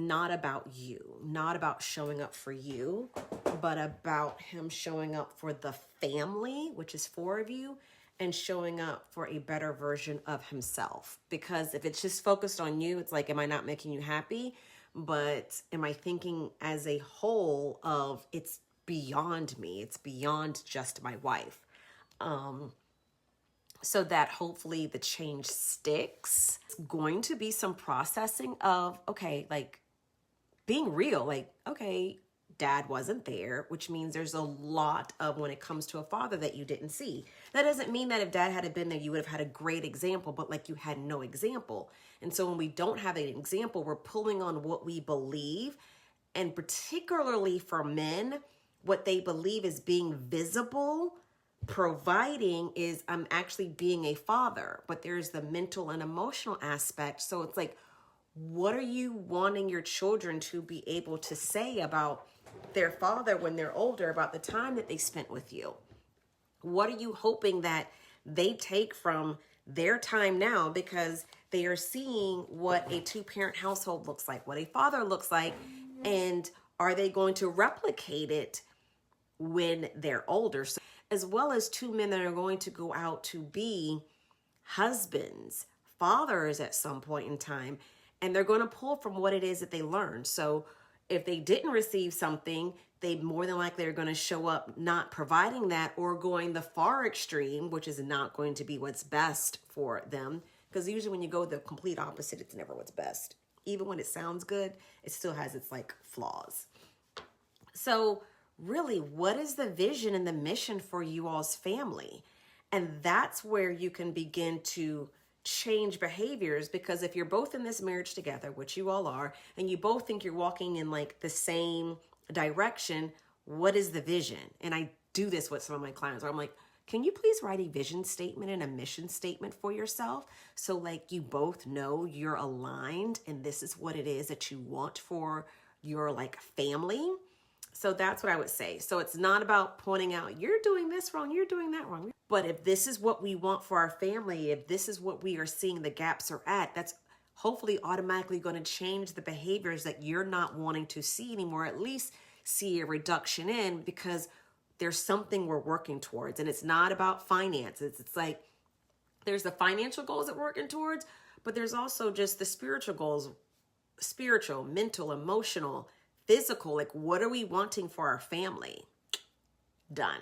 not about you, not about showing up for you, but about him showing up for the family, which is 4 of you, and showing up for a better version of himself. Because if it's just focused on you, it's like, am I not making you happy? But am I thinking as a whole of it's beyond me, it's beyond just my wife? So that hopefully the change sticks. It's going to be some processing of, okay, like being real, like, okay, dad wasn't there, which means there's a lot of when it comes to a father that you didn't see. That doesn't mean that if dad had been there, you would have had a great example, but like you had no example. And so when we don't have an example, we're pulling on what we believe. And particularly for men, what they believe is being visible, providing is I'm actually being a father, but there's the mental and emotional aspect. So it's like, what are you wanting your children to be able to say about their father when they're older, about the time that they spent with you? What are you hoping that they take from their time now, because they are seeing what a 2-parent household looks like, what a father looks like, and are they going to replicate it when they're older? So, as well as 2 men that are going to go out to be husbands, fathers at some point in time, and they're going to pull from what it is that they learned. So if they didn't receive something, they more than likely are going to show up not providing that, or going the far extreme, which is not going to be what's best for them. Because usually when you go the complete opposite, it's never what's best. Even when it sounds good, it still has its like flaws. So really, what is the vision and the mission for you all's family? And that's where you can begin to change behaviors, because if you're both in this marriage together, which you all are, and you both think you're walking in like the same direction, what is the vision? And I do this with some of my clients where I'm like, can you please write a vision statement and a mission statement for yourself? So like you both know you're aligned and this is what it is that you want for your like family. So that's what I would say. So it's not about pointing out, you're doing this wrong, you're doing that wrong. But if this is what we want for our family, if this is what we are seeing the gaps are at, that's hopefully automatically going to change the behaviors that you're not wanting to see anymore, at least see a reduction in, because there's something we're working towards. And it's not about finances. It's like there's the financial goals that we're working towards, but there's also just the spiritual goals, spiritual, mental, emotional, physical. Like, what are we wanting for our family? Done.